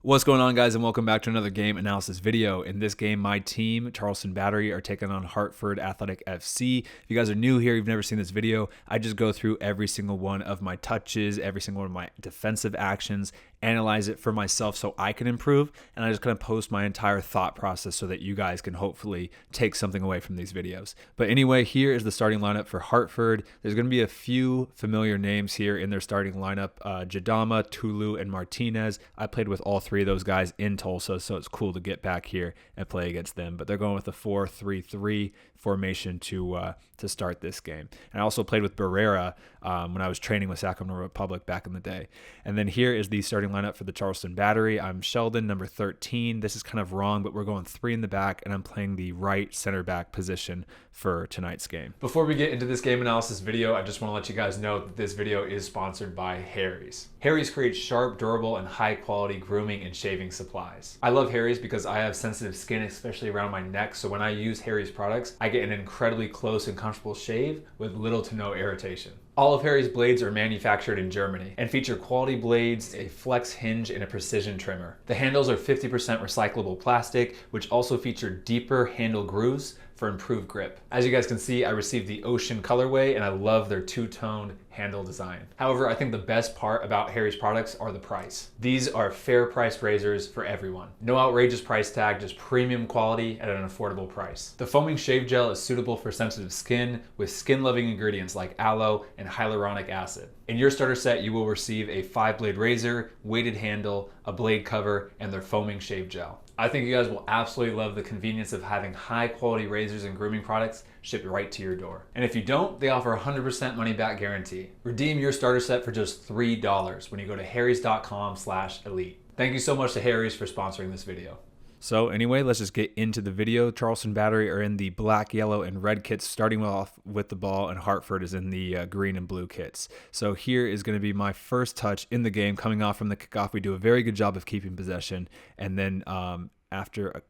What's going on, guys, and welcome back to another game analysis video. In this game, my team, Charleston Battery, are taking on Hartford Athletic FC. If you guys are new here, you've never seen this video, I just go through every single one of my touches, every single one of my defensive actions, analyze it for myself so I can improve, and I just kind of post my entire thought process so that you guys can hopefully take something away from these videos. But anyway, here is the starting lineup for Hartford. There's going to be a few familiar names here in their starting lineup. Jadama, Tulu, and Martinez. I played with all three of those guys in Tulsa, so it's cool to get back here and play against them. But they're going with a 4-3-3 formation to start this game. And I also played with Barrera when I was training with Sacramento Republic back in the day. And then here is the starting lineup for the Charleston Battery. I'm Sheldon, number 13. This is kind of wrong, but we're going 3 in the back, and I'm playing the right center back position for tonight's game. Before we get into this game analysis video, I just want to let you guys know that this video is sponsored by Harry's. Harry's creates sharp, durable, and high-quality grooming and shaving supplies. I love Harry's because I have sensitive skin, especially around my neck, so when I use Harry's products, I get an incredibly close and comfortable shave with little to no irritation. All of Harry's blades are manufactured in Germany and feature quality blades, a flex hinge, and a precision trimmer. The handles are 50% recyclable plastic, which also feature deeper handle grooves for improved grip. As you guys can see, I received the Ocean colorway, and I love their two-toned handle design. However, I think the best part about Harry's products are the price. These are fair priced razors for everyone. No outrageous price tag, just premium quality at an affordable price. The foaming shave gel is suitable for sensitive skin with skin-loving ingredients like aloe and hyaluronic acid. In your starter set, you will receive a 5-blade razor, weighted handle, a blade cover, and their foaming shave gel. I think you guys will absolutely love the convenience of having high quality razors and grooming products shipped right to your door. And if you don't, they offer a 100% money back guarantee. Redeem your starter set for just $3 when you go to harrys.com/elite. Thank you so much to Harry's for sponsoring this video. So anyway, let's just get into the video. Charleston Battery are in the black, yellow, and red kits, starting off with the ball, and Hartford is in the green and blue kits. So here is going to be my first touch in the game. Coming off from the kickoff, we do a very good job of keeping possession, and then after a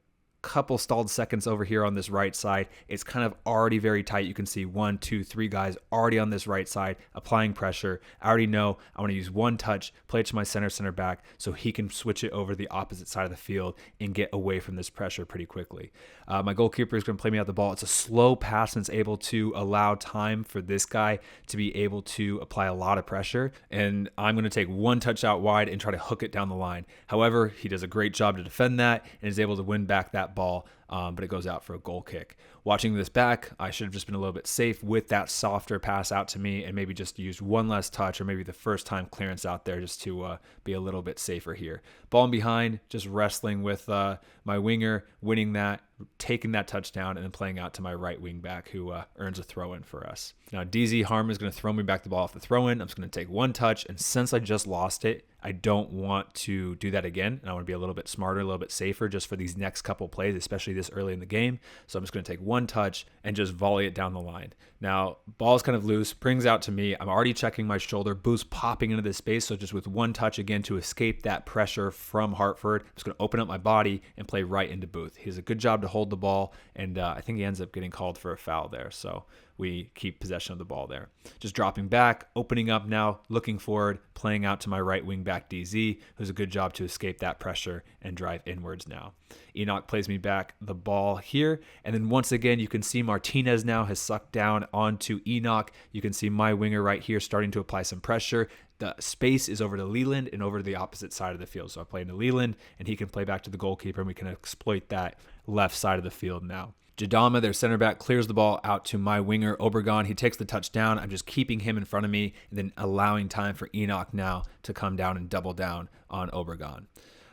couple stalled seconds over here on this right side, it's kind of already very tight. You can see 1, 2, 3 guys already on this right side applying pressure. I already know I want to use one touch, play it to my center back so he can switch it over to the opposite side of the field and get away from this pressure pretty quickly. My goalkeeper is going to play me out the ball. It's a slow pass and it's able to allow time for this guy to be able to apply a lot of pressure, and I'm going to take one touch out wide and try to hook it down the line. However, he does a great job to defend that and is able to win back that ball, but it goes out for a goal kick. Watching this back, I should have just been a little bit safe with that softer pass out to me and maybe just used one less touch or maybe the first time clearance out there just to be a little bit safer here. Ball in behind, just wrestling with my winger, winning that, taking that touchdown, and then playing out to my right wing back who earns a throw-in for us. Now, DZ Harm is going to throw me back the ball off the throw-in. I'm just going to take one touch, and since I just lost it, I don't want to do that again, and I want to be a little bit smarter, a little bit safer just for these next couple plays, especially this early in the game. So I'm just going to take one touch and just volley it down the line. Now, ball's kind of loose, brings out to me. I'm already checking my shoulder, Boost popping into this space, so just with one touch again to escape that pressure from Hartford, I'm just going to open up my body and play right into Booth. He does a good job to hold the ball, and I think he ends up getting called for a foul there, so we keep possession of the ball there. Just dropping back, opening up now, looking forward, playing out to my right wing back DZ, who's a good job to escape that pressure and drive inwards now. Enoch plays me back the ball here, and then once again, you can see Martinez now has sucked down onto Enoch. You can see my winger right here starting to apply some pressure. The space is over to Leland and over to the opposite side of the field. So I play into Leland, and he can play back to the goalkeeper, and we can exploit that left side of the field now. Jadama, their center back, clears the ball out to my winger, Obregon. He takes the touchdown. I'm just keeping him in front of me and then allowing time for Enoch now to come down and double down on Obregon.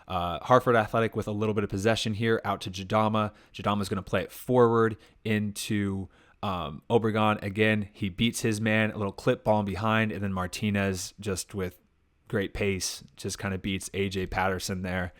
Hartford Athletic with a little bit of possession here out to Jadama. Jadama's going to play it forward into Obregon. Again, he beats his man, a little clip ball in behind, and then Martinez just with great pace just kind of beats AJ Patterson there.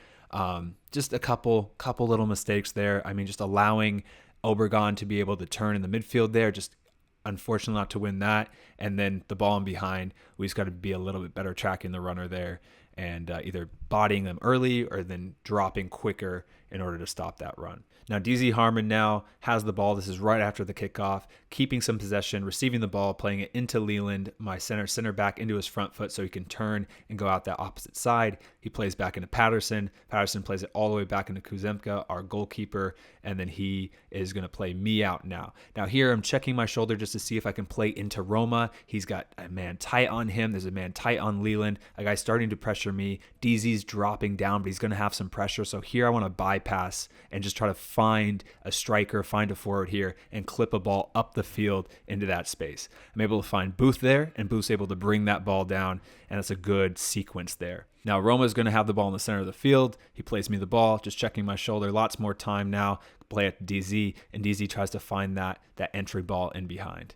Just a couple little mistakes there. I mean, just allowing Obregon to be able to turn in the midfield there, just unfortunately not to win that. And then the ball in behind, we just got to be a little bit better tracking the runner there and either bodying them early or then dropping quicker in order to stop that run. Now, DZ Harmon now has the ball. This is right after the kickoff, keeping some possession, receiving the ball, playing it into Leland, my center back into his front foot so he can turn and go out that opposite side. He plays back into Patterson. Patterson plays it all the way back into Kinzenbach, our goalkeeper, and then he is going to play me out now. Now here I'm checking my shoulder just to see if I can play into Roma. He's got a man tight on him. There's a man tight on Leland. A guy starting to pressure me. DZ's dropping down, but he's going to have some pressure. So here I want to bypass and just try to find a striker, find a forward here, and clip a ball up the field into that space. I'm able to find Booth there, and Booth's able to bring that ball down, and it's a good sequence there. Now, Roma's going to have the ball in the center of the field. He plays me the ball, just checking my shoulder. Lots more time now. Play at DZ, and DZ tries to find that entry ball in behind.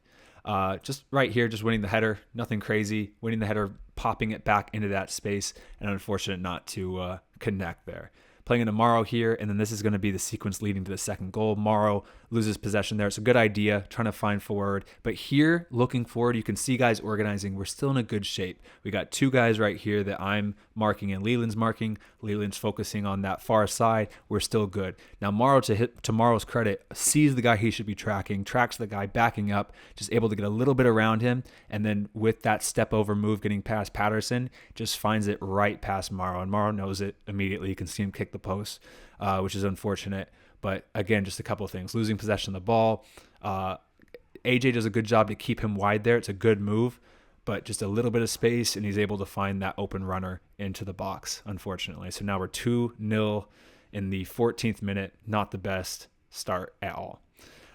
Just right here, just winning the header. Nothing crazy. Winning the header, popping it back into that space, and unfortunate not to connect there. Playing into Morrow here, and then this is going to be the sequence leading to the second goal. Morrow loses possession there. It's a good idea, trying to find forward. But here, looking forward, you can see guys organizing. We're still in a good shape. We got two guys right here that I'm marking and Leland's marking. Leland's focusing on that far side. We're still good. Now, Morrow, to Morrow's credit, sees the guy he should be tracking, tracks the guy backing up, just able to get a little bit around him, and then with that step over move getting past Patterson, just finds it right past Morrow, and Morrow knows it immediately. You can see him kick the post, which is unfortunate. But again, just a couple of things. Losing possession of the ball. AJ does a good job to keep him wide there. It's a good move, but just a little bit of space, and he's able to find that open runner into the box, unfortunately. So now we're 2-0 in the 14th minute. Not the best start at all.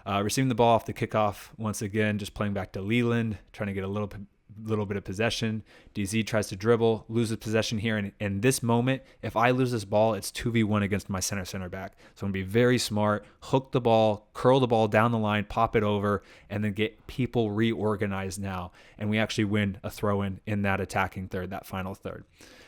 Receiving the ball off the kickoff, once again, just playing back to Leland, trying to get a little bit of possession. DZ tries to dribble, loses possession here. And in this moment, if I lose this ball, it's 2v1 against my center back. So I'm going to be very smart, hook the ball, curl the ball down the line, pop it over, and then get people reorganized now. And we actually win a throw-in in that attacking third, that final third.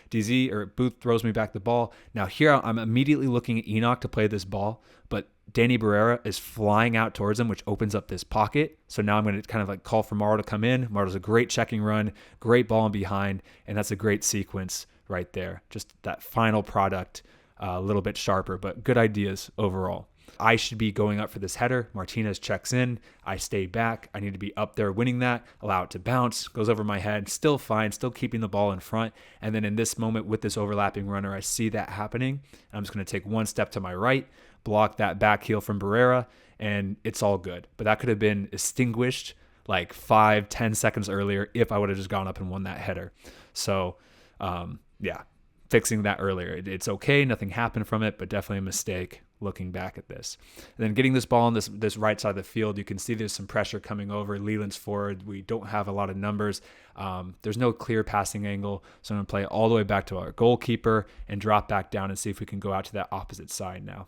Booth throws me back the ball. Now here I'm immediately looking at Enoch to play this ball, but Danny Barrera is flying out towards him, which opens up this pocket. So now I'm going to kind of like call for Morrow to come in. Morrow does a great checking run, great ball in behind, and that's a great sequence right there. Just that final product, a little bit sharper, but good ideas overall. I should be going up for this header. Martinez checks in. I stay back. I need to be up there winning that. Allow it to bounce. Goes over my head. Still fine. Still keeping the ball in front. And then in this moment with this overlapping runner, I see that happening. I'm just going to take one step to my right, block that back heel from Barrera, and it's all good. But that could have been extinguished like 5-10 seconds earlier if I would have just gone up and won that header. So, fixing that earlier. It's okay. Nothing happened from it, but definitely a mistake looking back at this. And then getting this ball on this right side of the field, you can see there's some pressure coming over. Leland's forward. We don't have a lot of numbers. There's no clear passing angle. So I'm going to play it all the way back to our goalkeeper and drop back down and see if we can go out to that opposite side now.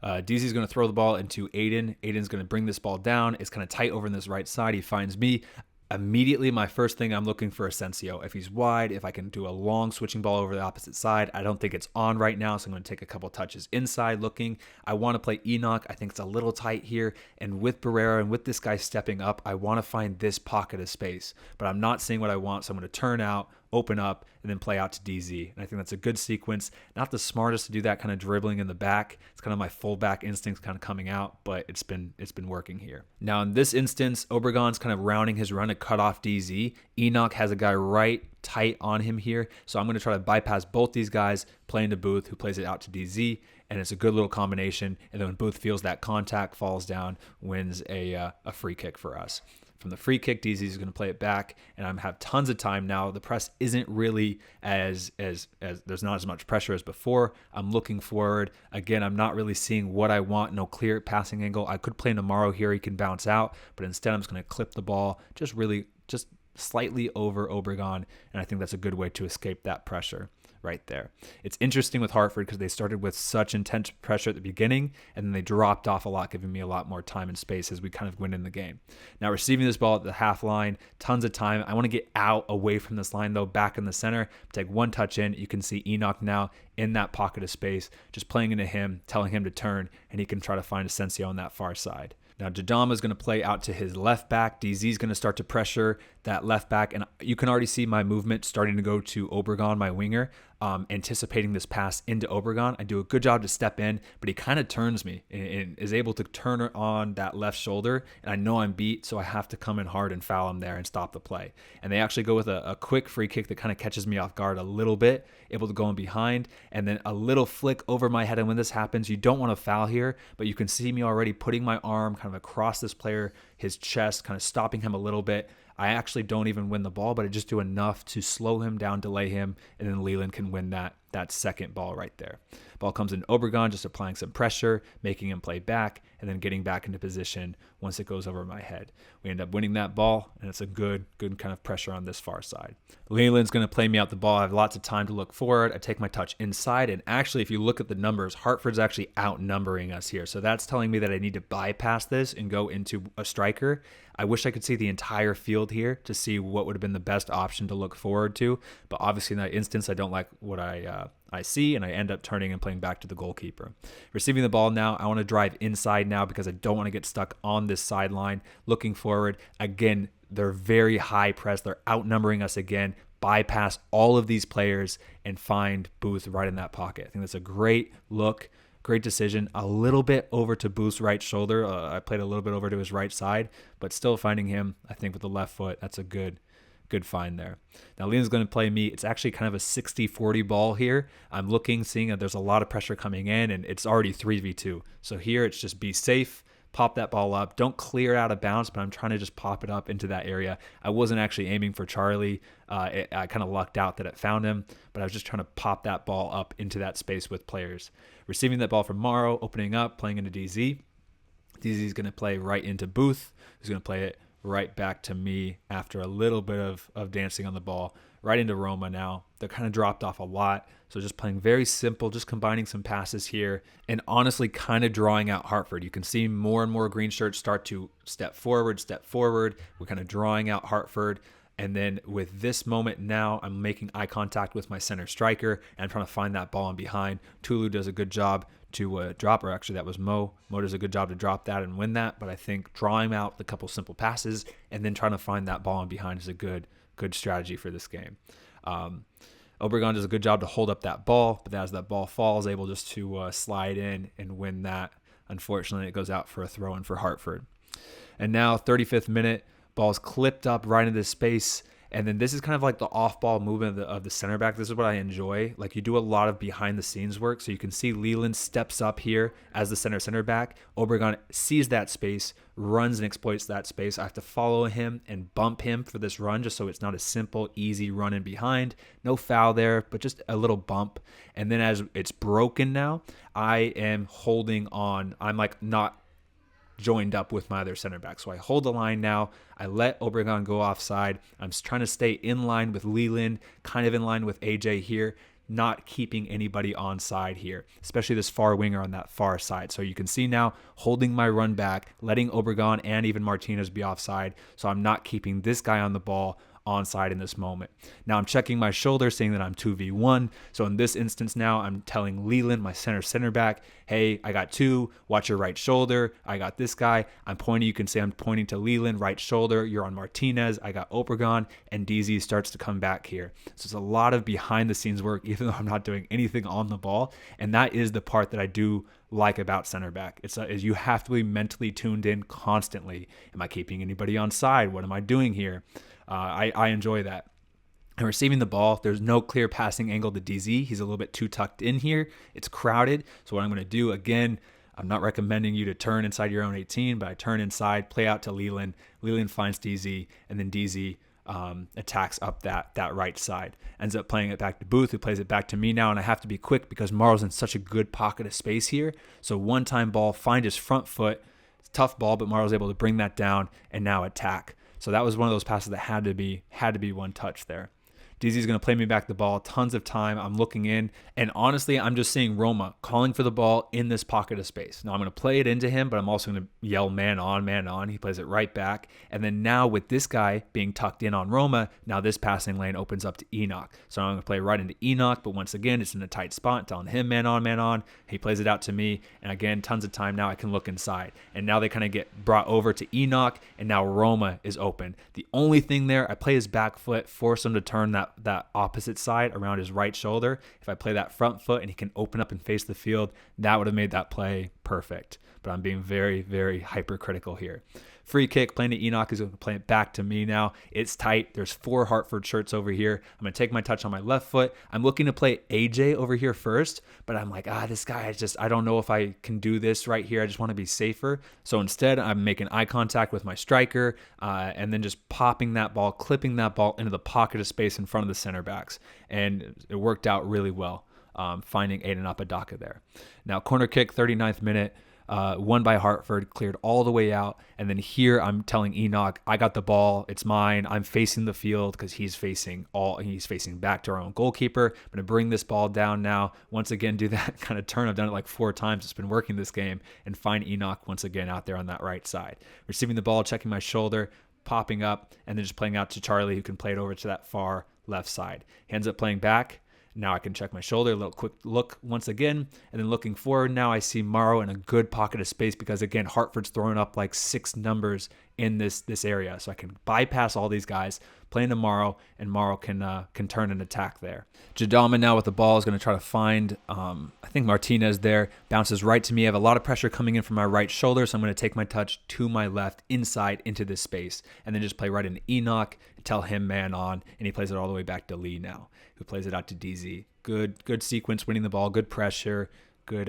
DZ's going to throw the ball into Aiden. Aiden's going to bring this ball down. It's kind of tight over on this right side. He finds me. Immediately, my first thing, I'm looking for Asensio. If he's wide, if I can do a long switching ball over the opposite side. I don't think it's on right now, so I'm going to take a couple touches inside looking. I want to play Enoch. I think it's a little tight here. And with Barrera and with this guy stepping up, I want to find this pocket of space. But I'm not seeing what I want, so I'm going to turn out, open up, and then play out to DZ. And I think that's a good sequence. Not the smartest to do that kind of dribbling in the back. It's kind of my fullback instincts kind of coming out, but it's been working here. Now in this instance, Obregon's kind of rounding his run to cut off DZ. Enoch has a guy right tight on him here. So I'm going to try to bypass both these guys, play into Booth, who plays it out to DZ. And it's a good little combination. And then when Booth feels that contact, falls down, wins a free kick for us. From the free kick, DZ is going to play it back, and I have tons of time now. The press isn't really as there's not as much pressure as before. I'm looking forward. Again, I'm not really seeing what I want. No clear passing angle. I could play Namaro here. He can bounce out, but instead I'm just going to clip the ball just slightly over Obregon, and I think that's a good way to escape that pressure right there. It's interesting with Hartford because they started with such intense pressure at the beginning, and then they dropped off a lot, giving me a lot more time and space as we kind of went in the game. Now receiving this ball at the half line, tons of time. I want to get out away from this line though, back in the center, take one touch in. You can see Enoch now in that pocket of space, just playing into him, telling him to turn, and he can try to find Asensio on that far side. Now, Jadama is going to play out to his left back. DZ is going to start to pressure that left back. And you can already see my movement starting to go to Obregon, my winger. anticipating this pass into Obregon. I do a good job to step in, but he kind of turns me and is able to turn on that left shoulder. And I know I'm beat, so I have to come in hard and foul him there and stop the play. And they actually go with a quick free kick that kind of catches me off guard a little bit, able to go in behind, and then a little flick over my head. And when this happens, you don't want to foul here, but you can see me already putting my arm kind of across this player, his chest, kind of stopping him a little bit. I actually don't even win the ball, but I just do enough to slow him down, delay him, and then Leland can win that second ball right there. Ball comes in Obregon, just applying some pressure, making him play back, and then getting back into position once it goes over my head. We end up winning that ball, and it's a good kind of pressure on this far side. Leland's going to play me out the ball. I have lots of time to look forward. I take my touch inside, and actually, if you look at the numbers, Hartford's actually outnumbering us here. So that's telling me that I need to bypass this and go into a striker. I wish I could see the entire field here to see what would have been the best option to look forward to, but obviously in that instance, I don't like what I see, and I end up turning and playing back to the goalkeeper. Receiving the ball now, I want to drive inside now because I don't want to get stuck on this sideline. Looking forward, again, they're very high press. They're outnumbering us again. Bypass all of these players and find Booth right in that pocket. I think that's a great look. Great decision. A little bit over to Booth's right shoulder. I played a little bit over to his right side, but still finding him, I think, with the left foot. That's a good find there. Now, Leland's going to play me. It's actually kind of a 60-40 ball here. I'm looking, seeing that there's a lot of pressure coming in, and it's already 3v2. So here, it's just be safe, pop that ball up. Don't clear it out of bounds, but I'm trying to just pop it up into that area. I wasn't actually aiming for Charlie. I kind of lucked out that it found him, but I was just trying to pop that ball up into that space with players. Receiving that ball from Morrow, opening up, playing into DZ. DZ's going to play right into Booth, who's going to play it right back to me after a little bit of dancing on the ball. Right into Roma now. They're kind of dropped off a lot. So just playing very simple, just combining some passes here, and honestly kind of drawing out Hartford. You can see more and more green shirts start to step forward. We're kind of drawing out Hartford. And then with this moment now, I'm making eye contact with my center striker, and I'm trying to find that ball in behind. Tulu does a good job to drop, or actually that was Mo. Mo does a good job to drop that and win that. But I think drawing out the couple simple passes and then trying to find that ball in behind is a good strategy for this game. Obregon does a good job to hold up that ball, but as that ball falls, able just to slide in and win that. Unfortunately, it goes out for a throw-in for Hartford. And now, 35th minute, ball's clipped up right into this space. And then this is kind of like the off-ball movement of the center back. This is what I enjoy. Like, you do a lot of behind-the-scenes work. So you can see Leland steps up here as the center back. Obregon sees that space, runs and exploits that space. I have to follow him and bump him for this run just so it's not a simple, easy run in behind. No foul there, but just a little bump. And then as it's broken now, I am holding on. I'm like not joined up with my other center back. So I hold the line now. I let Obregon go offside. I'm trying to stay in line with Leland, kind of in line with AJ here, not keeping anybody onside here, especially this far winger on that far side. So you can see now holding my run back, letting Obregon and even Martinez be offside. So I'm not keeping this guy on the ball onside in this moment. Now I'm checking my shoulder, saying that I'm 2v1. So in this instance now, I'm telling Leland, my center back, hey, I got two, watch your right shoulder. I got this guy. I'm pointing, you can say I'm pointing to Leland, right shoulder. You're on Martinez. I got Obregon, and DZ starts to come back here. So it's a lot of behind the scenes work, even though I'm not doing anything on the ball. And that is the part that I do like about center back. Is you have to be mentally tuned in constantly. Am I keeping anybody on side? What am I doing here? I enjoy that. And receiving the ball, there's no clear passing angle to DZ. He's a little bit too tucked in here. It's crowded. So what I'm going to do, again, I'm not recommending you to turn inside your own 18, but I turn inside, play out to Leland. Leland finds DZ, and then DZ attacks up that right side. Ends up playing it back to Booth, who plays it back to me now, and I have to be quick because Morrow's in such a good pocket of space here. So one-time ball, find his front foot. It's a tough ball, but Morrow's able to bring that down and now attack. So that was one of those passes that had to be one touch there. DZ's going to play me back the ball, tons of time. I'm looking in, and honestly, I'm just seeing Roma calling for the ball in this pocket of space. Now I'm going to play it into him, but I'm also going to yell man on. He plays it right back. And then now with this guy being tucked in on Roma, now this passing lane opens up to Enoch. So I'm going to play right into Enoch, but once again, it's in a tight spot, telling him man on. He plays it out to me, and again, tons of time now. I can look inside. And now they kind of get brought over to Enoch, and now Roma is open. The only thing there, I play his back foot, force him to turn that that opposite side around his right shoulder, if I play that front foot and he can open up and face the field, that would have made that play perfect. But I'm being very, very hypercritical here. Free kick, playing to Enoch, is going to play it back to me now. It's tight. There's 4 Hartford shirts over here. I'm going to take my touch on my left foot. I'm looking to play AJ over here first, but I'm like, this guy, I don't know if I can do this right here. I just want to be safer. So instead, I'm making eye contact with my striker and then just popping that ball, clipping that ball into the pocket of space in front of the center backs. And it worked out really well, finding Aiden Apodaca there. Now, corner kick, 39th minute. Won by Hartford, cleared all the way out. And then here I'm telling Enoch, I got the ball. It's mine. I'm facing the field because he's facing back to our own goalkeeper. I'm going to bring this ball down now. Once again, do that kind of turn. I've done it like 4 times. It's been working this game. And find Enoch once again out there on that right side. Receiving the ball, checking my shoulder, popping up, and then just playing out to Charlie, who can play it over to that far left side. He ends up playing back. Now I can check my shoulder, a little quick look once again, and then looking forward, now I see Morrow in a good pocket of space because, again, Hartford's throwing up like 6 numbers in this area. So I can bypass all these guys, play into Morrow, and Morrow can turn an attack there. Jadama now with the ball is going to try to find, I think Martinez there, bounces right to me. I have a lot of pressure coming in from my right shoulder, so I'm going to take my touch to my left inside into this space, and then just play right into Enoch and tell him man on, and he plays it all the way back to Lee now, who plays it out to DZ. Good sequence, winning the ball, good pressure, good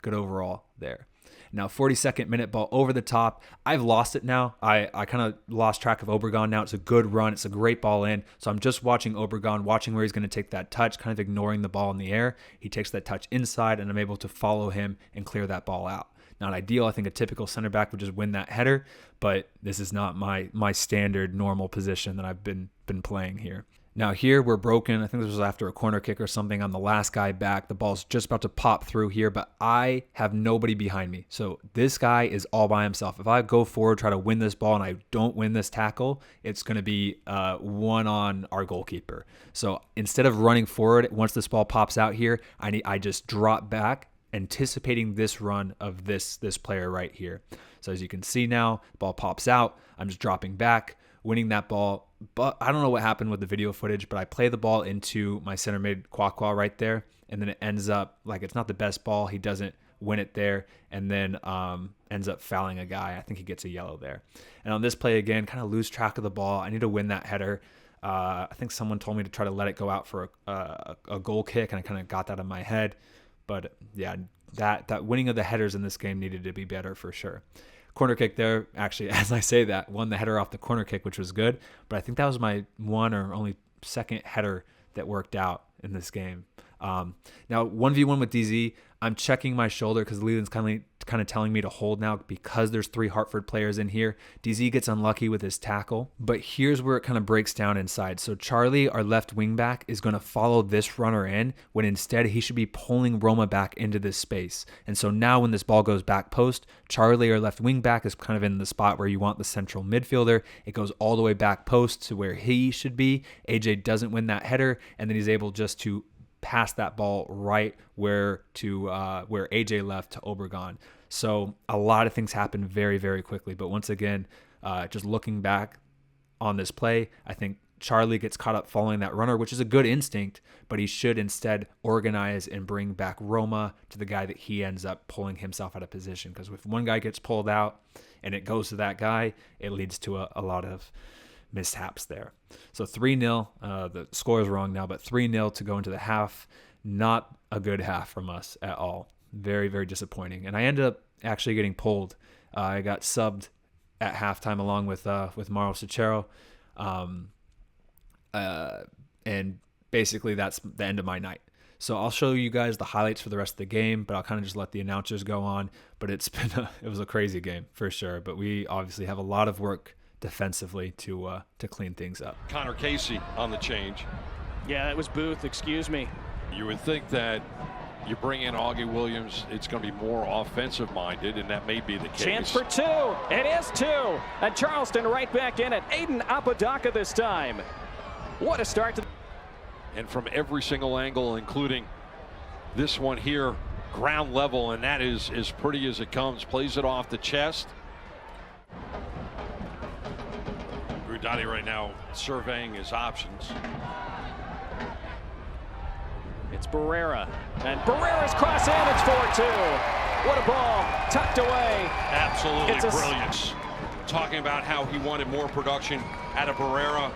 overall there. Now, 42nd minute, ball over the top. I've lost it now. I kind of lost track of Obregon now. It's a good run. It's a great ball in. So I'm just watching Obregon, watching where he's going to take that touch, kind of ignoring the ball in the air. He takes that touch inside, and I'm able to follow him and clear that ball out. Not ideal. I think a typical center back would just win that header, but this is not my standard normal position that I've been playing here. Now here we're broken. I think this was after a corner kick or something. I'm the last guy back. The ball's just about to pop through here, but I have nobody behind me. So this guy is all by himself. If I go forward, try to win this ball, and I don't win this tackle, it's going to be one on our goalkeeper. So instead of running forward, once this ball pops out here, I just drop back, anticipating this run of this player right here. So as you can see now, the ball pops out. I'm just dropping back, winning that ball. But I don't know what happened with the video footage, but I play the ball into my center mid Kwakwa right there, and then it ends up like it's not the best ball. He doesn't win it there, and then ends up fouling a guy. I think he gets a yellow there. And on this play again, kind of lose track of the ball. I need to win that header. I think someone told me to try to let it go out for a goal kick, and I kind of got that in my head. But yeah, that winning of the headers in this game needed to be better for sure. Corner kick there, actually, as I say that, won the header off the corner kick, which was good. But I think that was my one or only second header that worked out in this game. Now, 1v1 with DZ, I'm checking my shoulder because Leland's kind of telling me to hold now because there's 3 Hartford players in here. DZ gets unlucky with his tackle, but here's where it kind of breaks down inside. So Charlie, our left wing back, is going to follow this runner in when instead he should be pulling Roma back into this space. And so now when this ball goes back post, Charlie, our left wing back, is kind of in the spot where you want the central midfielder. It goes all the way back post to where he should be. AJ doesn't win that header, and then he's able just to pass that ball right where AJ left to Obregon. So a lot of things happen very, very quickly. But once again, just looking back on this play, I think Charlie gets caught up following that runner, which is a good instinct, but he should instead organize and bring back Roma to the guy that he ends up pulling himself out of position. Because if one guy gets pulled out and it goes to that guy, it leads to a lot of mishaps there. So 3-0, the score is wrong now, but 3-0 to go into the half. Not a good half from us at all. Very, very disappointing. And I ended up actually getting pulled. I got subbed at halftime along with Mauro Cicero. And basically that's the end of my night. So I'll show you guys the highlights for the rest of the game, but I'll kind of just let the announcers go on. But it was a crazy game for sure. But we obviously have a lot of work defensively to clean things up. Connor Casey on the change. Yeah, that was Booth, excuse me. You would think that you bring in Augie Williams, it's going to be more offensive minded, and that may be the case. Chance for 2. It is 2. And Charleston right back in it. Aiden Apodaca this time. What a start to. And from every single angle, including this one here, ground level, and that is as pretty as it comes. Plays it off the chest. Grudati right now surveying his options. It's Barrera. And Barrera's cross in. It's 4-2. What a ball. Tucked away. Absolutely brilliant. Talking about how he wanted more production out of Barrera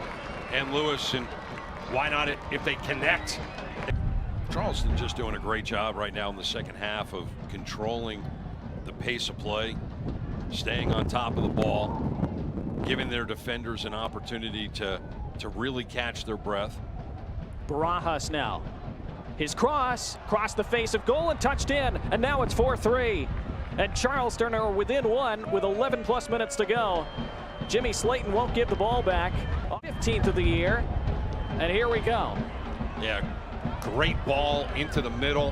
and Lewis, and why not if they connect. Charleston just doing a great job right now in the second half of controlling the pace of play, staying on top of the ball, giving their defenders an opportunity to really catch their breath. Barajas now. His crossed the face of goal and touched in, and now it's 4-3. And Charleston are within one with 11 plus minutes to go. Jimmy Slayton won't give the ball back. 15th of the year. And here we go. Yeah, great ball into the middle.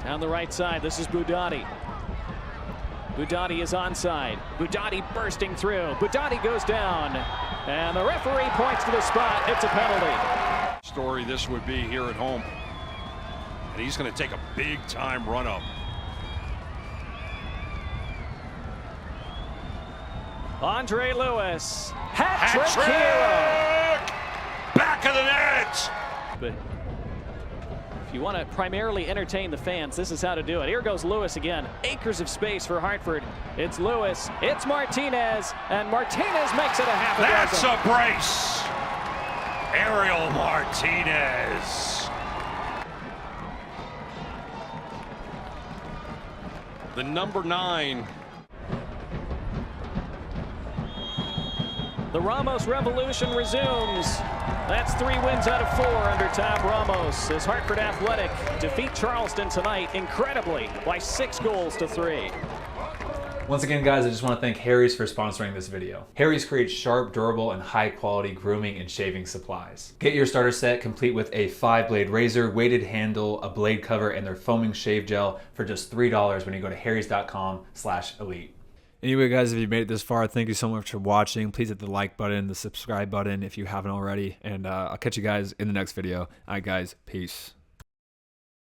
Down the right side, this is Budati. Budati is onside. Budati bursting through. Budati goes down. And the referee points to the spot. It's a penalty. Story this would be here at home. And he's going to take a big time run up. Andre Lewis. Hat-trick hero. Back of the net. But if you want to primarily entertain the fans, this is how to do it. Here goes Lewis again. Acres of space for Hartford. It's Lewis. It's Martinez. And Martinez makes it a half a That's dozen. a brace. Ariel Martinez. The number 9. The Ramos revolution resumes. That's 3 wins out of 4 under Tom Ramos as Hartford Athletic defeat Charleston tonight, incredibly, by 6 goals to 3. Once again, guys, I just want to thank Harry's for sponsoring this video. Harry's creates sharp, durable, and high-quality grooming and shaving supplies. Get your starter set complete with a 5-blade razor, weighted handle, a blade cover, and their foaming shave gel for just $3 when you go to harrys.com/elite. Anyway, guys, if you made it this far, thank you so much for watching. Please hit the like button, the subscribe button if you haven't already, and I'll catch you guys in the next video. All right, guys, peace.